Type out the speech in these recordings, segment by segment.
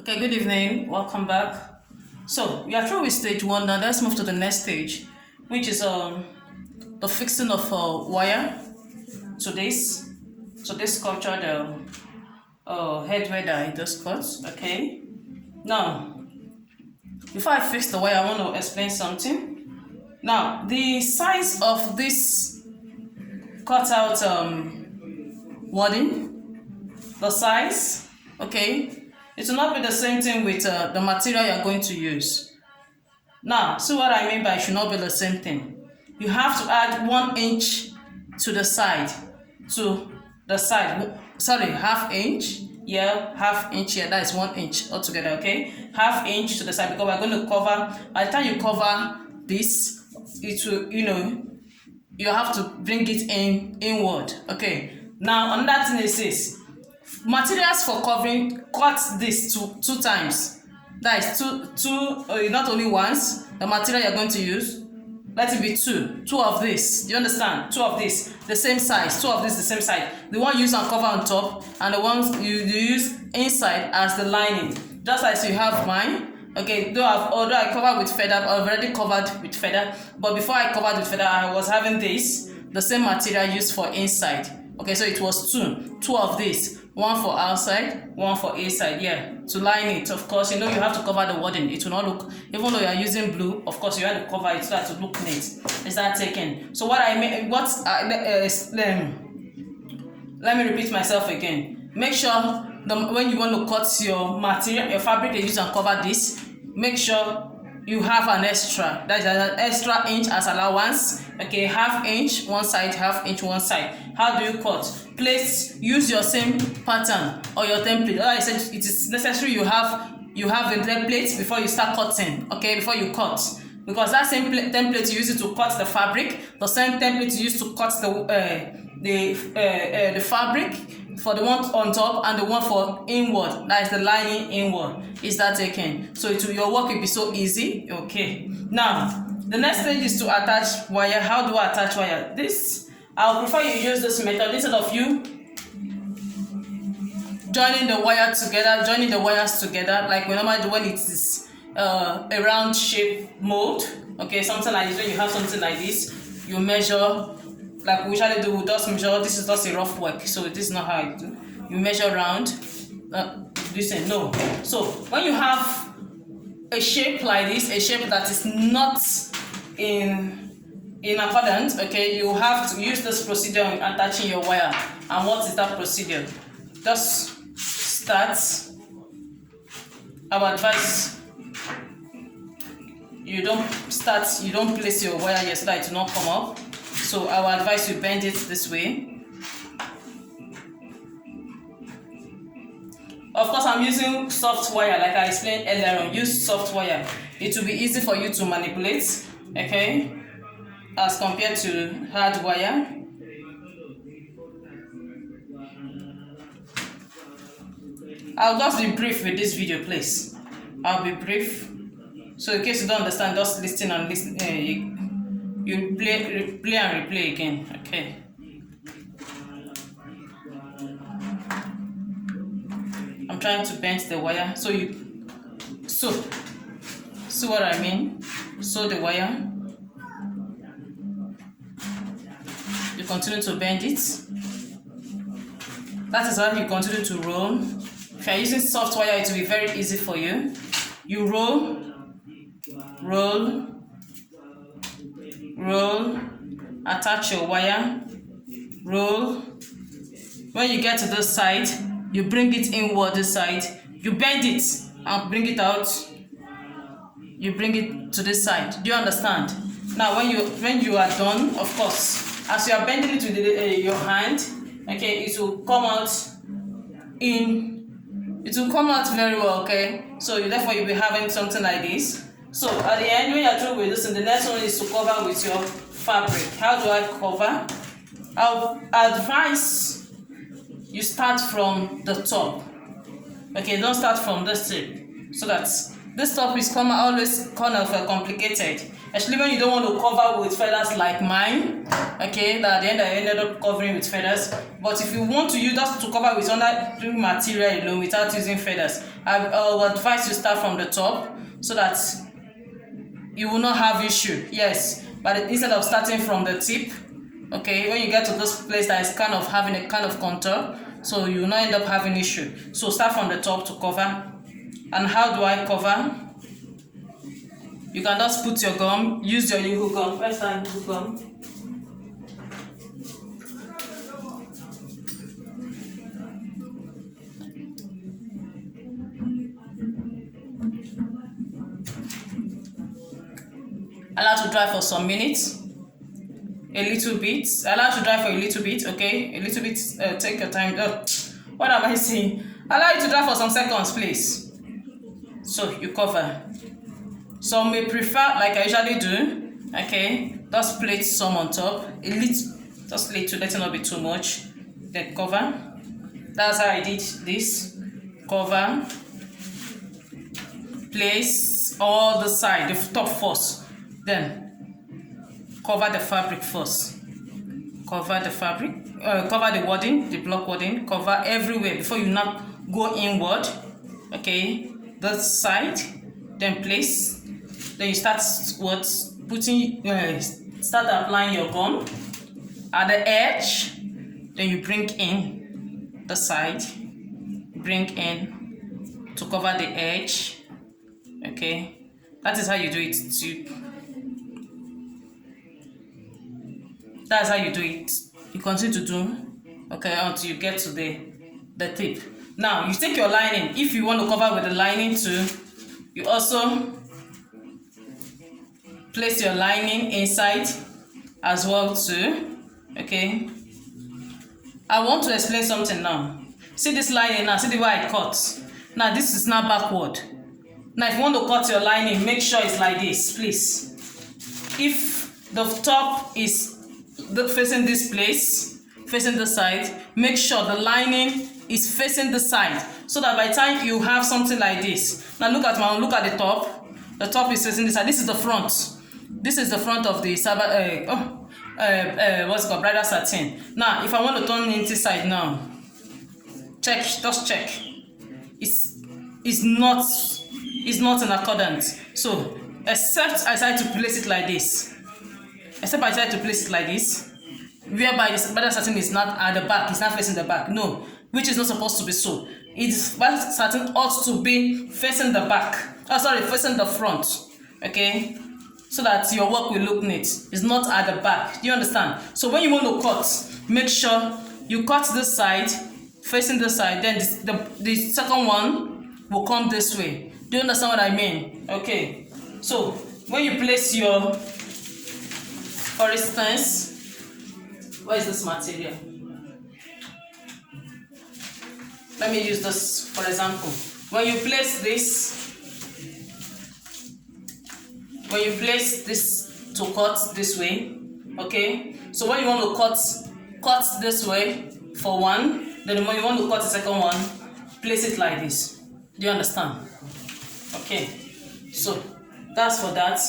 Okay, good evening. Welcome back. So we are through with stage one now. Let's move to the next stage, which is the fixing of wire to this sculptured headwear that I just cut. Okay. Now, before I fix the wire, I want to explain something. Now, the size of this cutout wording, the size, okay, it will not be the same thing with the material you are going to use. Now, see what I mean by it should not be the same thing. You have to add 1 inch to the side, sorry, half inch, yeah, half inch here, that is 1 inch altogether, okay? Half inch to the side, because we're going to cover, by the time you cover this, it will, you have to bring it inward, okay? Now, another thing is this. Materials for covering, cut this two times. That is two, not only once. The material you're going to use, let it be two of this. Do you understand? Two of this, the same size. Two of this, the same size. The one you use and cover on top, and the ones you use inside as the lining. Just as you have mine. Okay, although I covered with feather, I've already covered with feather. But before I covered with feather, I was having this, the same material used for inside. Okay, so it was two of this. One for outside, one for inside, yeah, to line it. Of course, you have to cover the wording. It will not look, even though you are using blue, of course, you have to cover it so that to look neat. Is that taken? So what I mean, let me repeat myself again. Make sure when you want to cut your material, your fabric you use and cover this, make sure you have an extra. That is an extra inch as allowance. Okay, half inch one side, half inch one side. How do you cut? Use your same pattern or your template. Like I said, it is necessary you have a template before you start cutting. Okay, before you cut, because that same template you use it to cut the fabric, the same template you use to cut the fabric for the one on top and the one for inward, that is the lining inward. Is that taken? So your work will be so easy. Okay, now the next stage is to attach wire. How do I attach wire? I'll prefer you use this method instead of you joining the wires together like we normally do when it is a round shape mold. Okay, something like this. When you have something like this, you measure, like we usually do. We just measure. This is just a rough work, so this is not how I do. You measure round. Listen, no. So when you have a shape like this, a shape that is not in accordance, okay, you have to use this procedure in attaching your wire. And what is that procedure? Just start. I would advise you don't place your wire here so that it will not come up. So I will advise you bend it this way. Of course, I'm using soft wire like I explained earlier on. Use soft wire. It will be easy for you to manipulate, okay, as compared to hard wire. I'll just be brief with this video, please. I'll be brief. So in case you don't understand, just listen and listen. You play and replay again. Okay. I'm trying to bend the wire. So see what I mean? So the wire. You continue to bend it. That is how you continue to roll. If you are using soft wire, it will be very easy for you. You roll, attach your wire, roll. When you get to this side, you bring it inward this side, you bend it and bring it out. You bring it to this side. Do you understand? Now when you are done, of course, as you are bending it with your hand, okay, it will come out very well, okay? So therefore you'll be having something like this. So at the end, when you're through with this, and the next one is to cover with your fabric. How do I cover? I'll advise you start from the top. Okay, don't start from this tip, so that This top is always kind of complicated, especially when you don't want to cover with feathers like mine. Okay, that at the end I ended up covering with feathers. But if you want to use that to cover with other material alone without using feathers, I would advise you start from the top so that you will not have issue. Yes, but instead of starting from the tip, okay, when you get to this place that is kind of having a kind of contour, so you will not end up having issue. So start from the top to cover. And how do I cover? You can just put your gum, use your Yoo-hoo gum. Where's that Yoo-hoo gum? Allow to dry for some minutes. A little bit. Allow to dry for a little bit, okay? A little bit, take your time. What am I saying? Allow it to dry for some seconds, please. So you cover. Some may prefer, like I usually do, okay, just place some on top, a little, just little, let it not be too much. Then cover. That's how I did this. Cover. Place all the side, the top first. Then cover the fabric first. Cover the fabric. Cover the wadding, the block wadding. Cover everywhere before you now go inward. Okay. This side, then place, then you start start applying your gum at the edge, then you bring in the side, bring in to cover the edge. Okay, that is how you do it too. That's how you do it. You continue to do, okay, until you get to the tip. Now, you take your lining. If you want to cover with the lining too, you also place your lining inside as well too. Okay. I want to explain something now. See this lining now. See the way I cut. Now, this is now backward. Now, if you want to cut your lining, make sure it's like this, please. If the top is facing this place, facing the side, make sure the lining is facing the side, so that by the time you have something like this. Now look at my own, look at the top. The top is facing this side. This is the front. This is the front of the what's it called, bridal satin. Now if I want to turn into side now, check, just check. It's not in accordance. So except I decide to place it like this. Whereby the bridal satin is not at the back, it's not facing the back. No, which is not supposed to be so. Bridal satin ought to be facing the back. Facing the front. Okay, so that your work will look neat. It's not at the back. Do you understand? So when you want to cut, make sure you cut this side, facing this side. Then the second one will come this way. Do you understand what I mean? Okay. So when you place your, for instance, where is this material? Let me use this for example. When you place this to cut this way, okay? So when you want to cut this way for one, then when you want to cut the second one, place it like this. Do you understand? Okay. So that's for that.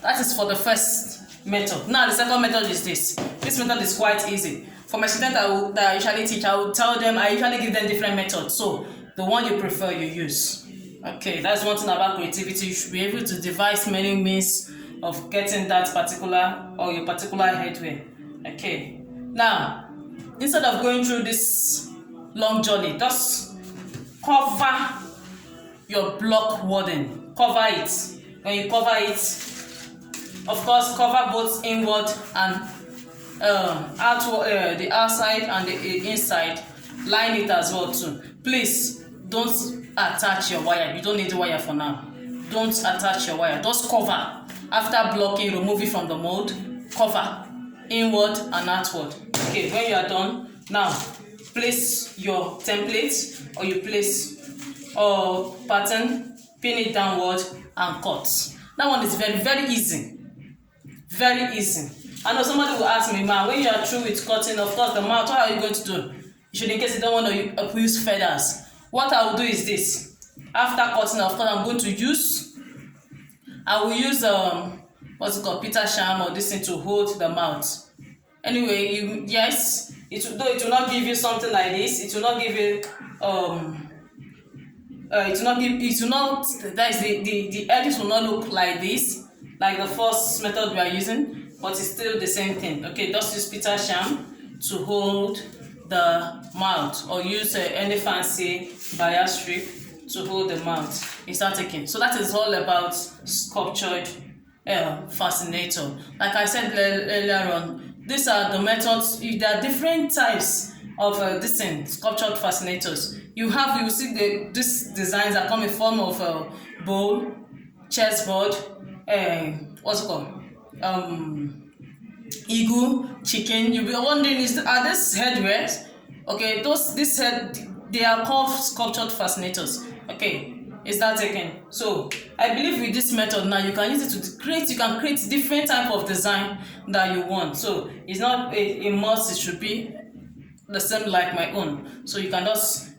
That is for the first method. Now the second method is this. This method is quite easy. For my students that I usually teach, I will tell them, I usually give them different methods. So the one you prefer, you use. Okay, that's one thing about creativity. You should be able to devise many means of getting that particular or your particular headwear. Okay. Now, instead of going through this long journey, just cover your block warden. Cover it. When you cover it, of course, cover both inward and outward, the outside and the inside. Line it as well too. Please don't attach your wire. You don't need the wire for now. Don't attach your wire. Just cover. After blocking, remove it from the mold. Cover inward and outward. Okay, when you are done, now place your template or you place pattern, pin it downward and cut. That one is very, very easy. Very easy. I know somebody will ask me, man, when you are through with cutting, of course, the mouth, what are you going to do? You should, in case you don't want to use feathers. What I will do is this. After cutting, of course, I will use what's it called, Peter sham or this thing to hold the mouth. Anyway, yes, though it will not give you something like this. It will not give you it will not, that is the edges will not look like this, like the first method we are using, but it's still the same thing. Okay, just use Peter sham to hold the mouth, or use any fancy bias strip to hold the mouth. It's not taking. So that is all about sculptured fascinator. Like I said earlier on, these are the methods. There are different types of this thing, sculptured fascinators. You will see these designs that come in form of bowl, chessboard, what's it called, eagle, chicken. You'll be wondering, are these headwears? Okay, they are called sculptured fascinators. Okay, is that taken? So I believe with this method now you can use it to create. You can create different type of design that you want. So it's not a must. It should be the same like my own. So you can just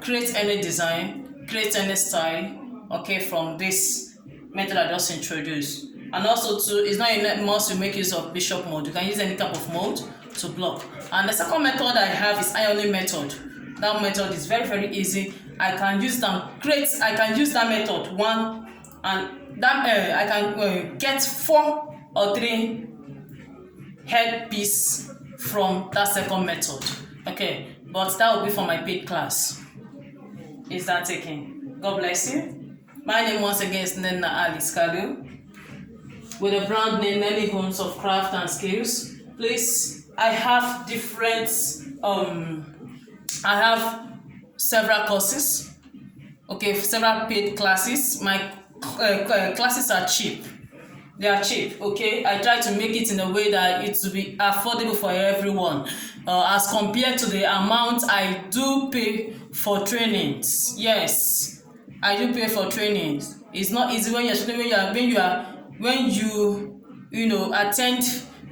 create any design, create any style, okay, from this method I just introduced. And also too, it's not a must to make use of bishop mold. You can use any type of mold to block. And the second method I have is ironing method. That method is very, very easy. I can use that method one, and that I can get 4 or 3 headpiece from that second method. Okay, but that will be for my paid class. Is that taken? God bless you. My name once again is Nena Alice Kalu, with a brand name Nelly Homes of Craft and Skills. Please, I have I have several courses. Okay, several paid classes. My classes are cheap. They are cheap. Okay, I try to make it in a way that it will be affordable for everyone, as compared to the amount I do pay for trainings. Yes, I do pay for trainings. It's not easy when you attend